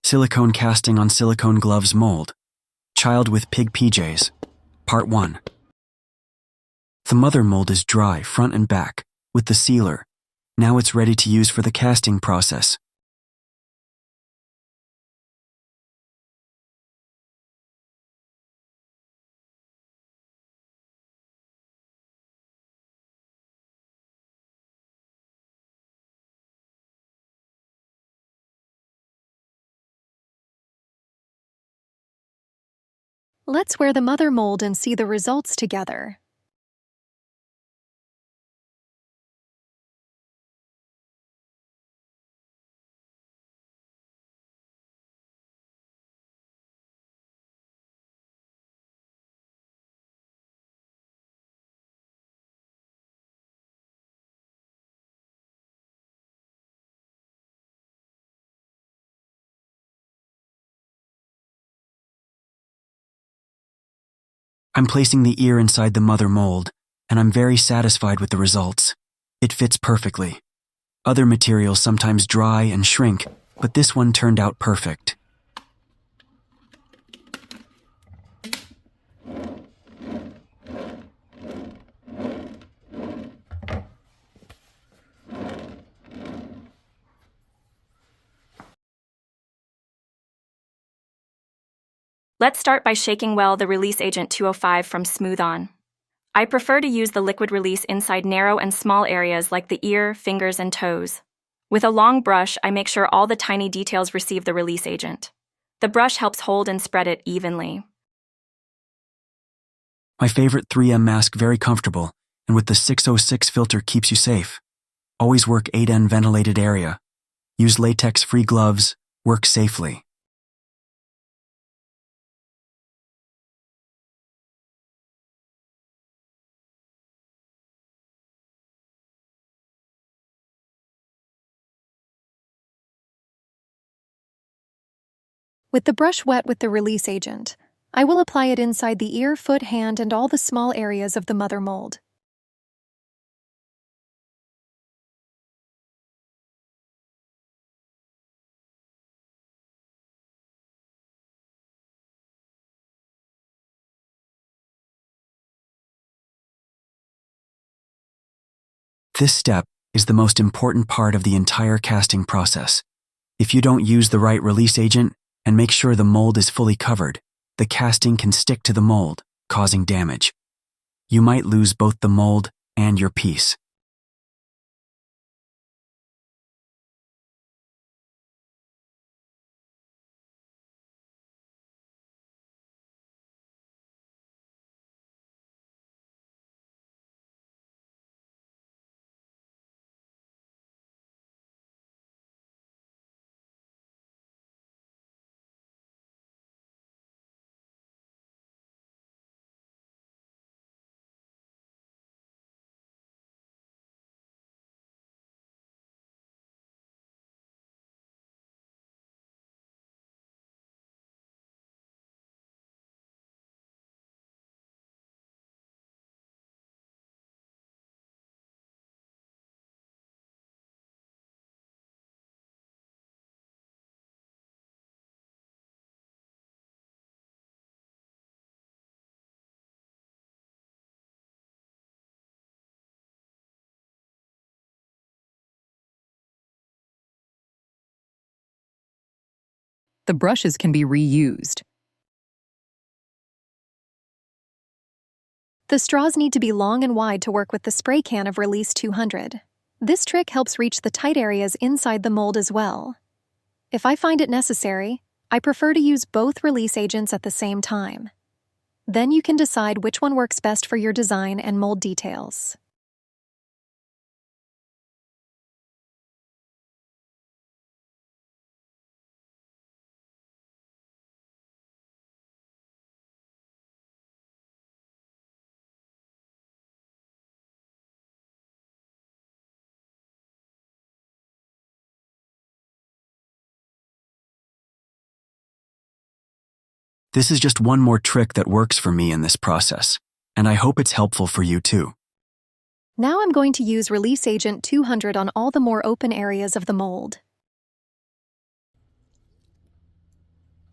Silicone casting on silicone gloves mold. Child with pig PJs. Part 1. The mother mold is dry front and back with the sealer. Now it's ready to use for the casting process. Let's wear the mother mold and see the results together. I'm placing the ear inside the mother mold, and I'm very satisfied with the results. It fits perfectly. Other materials sometimes dry and shrink, but this one turned out perfect. Let's start by shaking well the release agent 205 from Smooth On. I prefer to use the liquid release inside narrow and small areas like the ear, fingers, and toes. With a long brush, I make sure all the tiny details receive the release agent. The brush helps hold and spread it evenly. My favorite 3M mask, very comfortable, and with the 606 filter keeps you safe. Always work 8N ventilated area. Use latex-free gloves, work safely. With the brush wet with the release agent, I will apply it inside the ear, foot, hand, and all the small areas of the mother mold. This step is the most important part of the entire casting process. If you don't use the right release agent and make sure the mold is fully covered, the casting can stick to the mold, causing damage. You might lose both the mold and your piece. The brushes can be reused. The straws need to be long and wide to work with the spray can of Release 200. This trick helps reach the tight areas inside the mold as well. If I find it necessary, I prefer to use both release agents at the same time. Then you can decide which one works best for your design and mold details. This is just one more trick that works for me in this process, and I hope it's helpful for you too. Now I'm going to use Release Agent 200 on all the more open areas of the mold.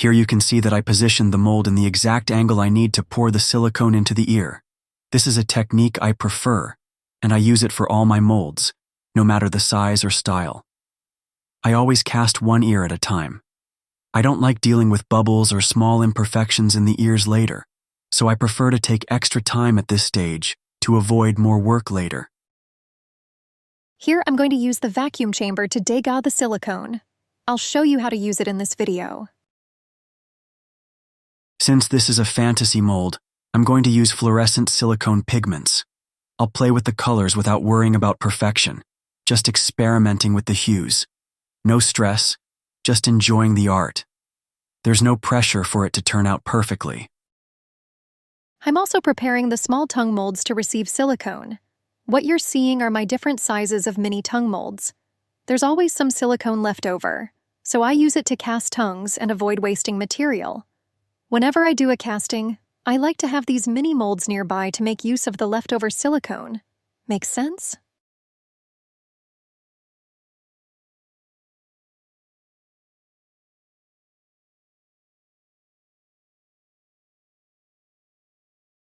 Here you can see that I positioned the mold in the exact angle I need to pour the silicone into the ear. This is a technique I prefer, and I use it for all my molds, no matter the size or style. I always cast one ear at a time. I don't like dealing with bubbles or small imperfections in the ears later, so I prefer to take extra time at this stage to avoid more work later. Here I'm going to use the vacuum chamber to dig out the silicone. I'll show you how to use it in this video. Since this is a fantasy mold, I'm going to use fluorescent silicone pigments. I'll play with the colors without worrying about perfection, just experimenting with the hues. No stress, just enjoying the art. There's no pressure for it to turn out perfectly. I'm also preparing the small tongue molds to receive silicone. What you're seeing are my different sizes of mini tongue molds. There's always some silicone left over, so I use it to cast tongues and avoid wasting material. Whenever I do a casting, I like to have these mini molds nearby to make use of the leftover silicone. Make sense?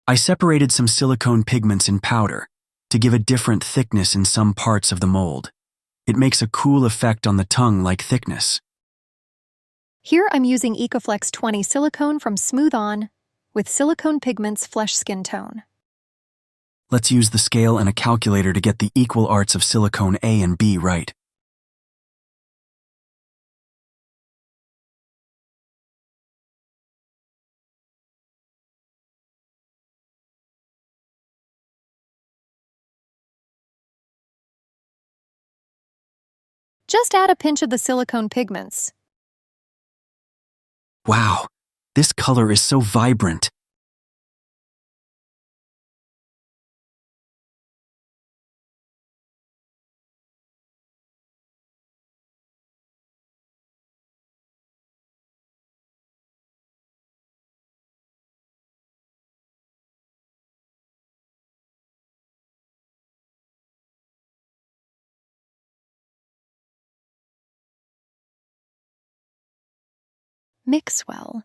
I separated some silicone pigments in powder to give a different thickness in some parts of the mold. It makes a cool effect on the tongue-like thickness. Here I'm using Ecoflex 20 silicone from Smooth On with silicone pigments flesh skin tone. Let's use the scale and a calculator to get the equal arts of silicone A and B right. Just add a pinch of the silicone pigments. Wow, this color is so vibrant. Mix well.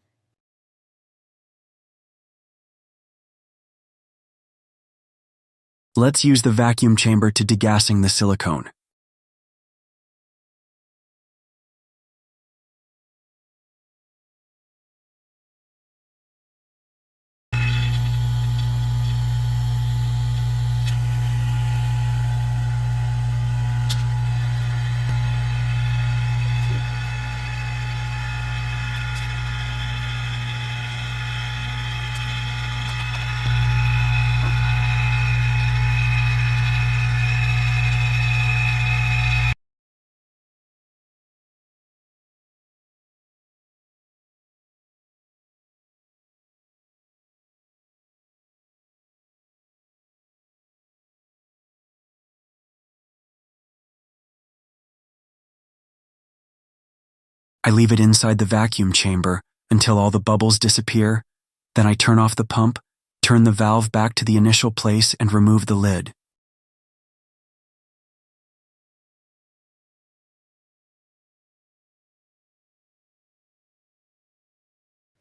Let's use the vacuum chamber to degassing the silicone. I leave it inside the vacuum chamber until all the bubbles disappear. Then I turn off the pump, turn the valve back to the initial place, and remove the lid.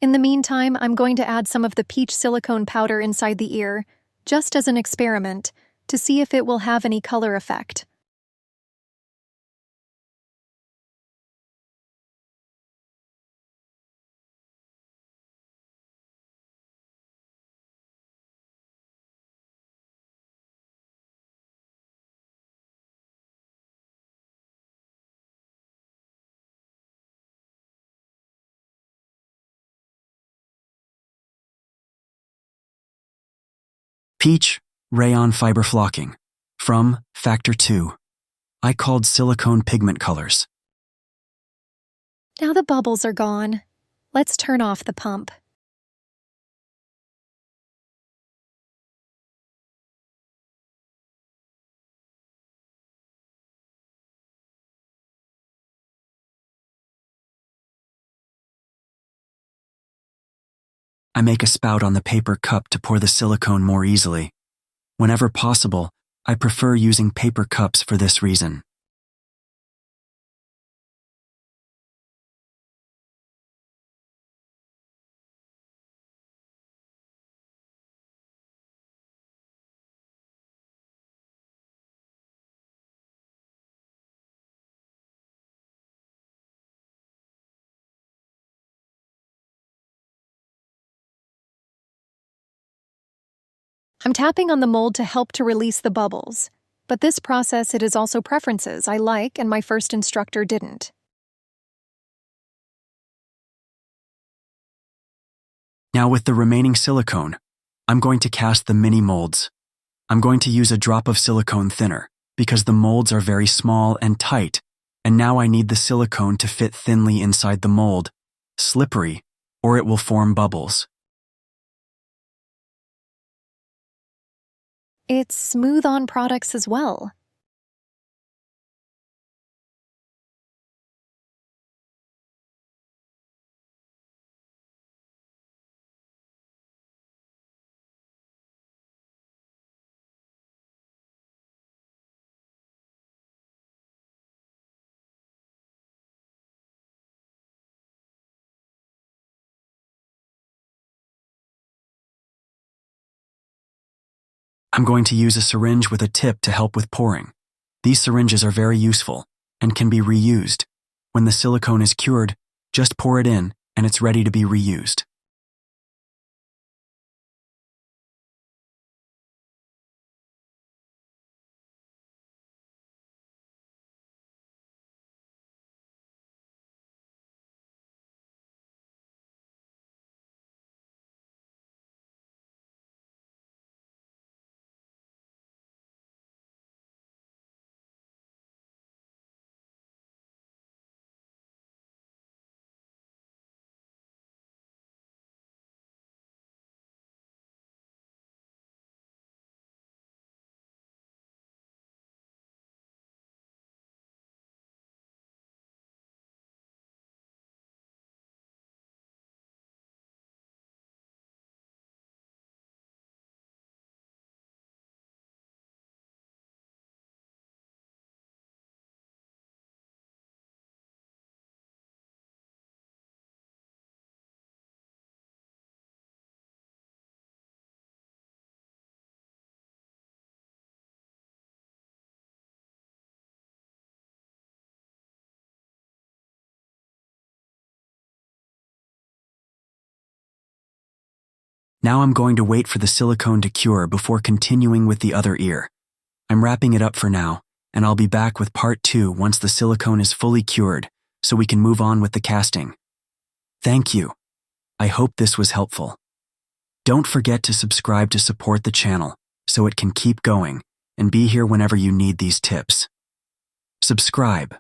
In the meantime, I'm going to add some of the peach silicone powder inside the ear, just as an experiment, to see if it will have any color effect. Peach Rayon Fiber Flocking from Factor 2. I called silicone pigment colors. Now the bubbles are gone. Let's turn off the pump. I make a spout on the paper cup to pour the silicone more easily. Whenever possible, I prefer using paper cups for this reason. I'm tapping on the mold to help to release the bubbles, but this process it is also preferences I like and my first instructor didn't. Now with the remaining silicone, I'm going to cast the mini molds. I'm going to use a drop of silicone thinner because the molds are very small and tight, and now I need the silicone to fit thinly inside the mold, slippery, or it will form bubbles. It's smooth on products as well. I'm going to use a syringe with a tip to help with pouring. These syringes are very useful and can be reused. When the silicone is cured, just pour it in and it's ready to be reused. Now I'm going to wait for the silicone to cure before continuing with the other ear. I'm wrapping it up for now, and I'll be back with part 2 once the silicone is fully cured, so we can move on with the casting. Thank you. I hope this was helpful. Don't forget to subscribe to support the channel so it can keep going and be here whenever you need these tips. Subscribe.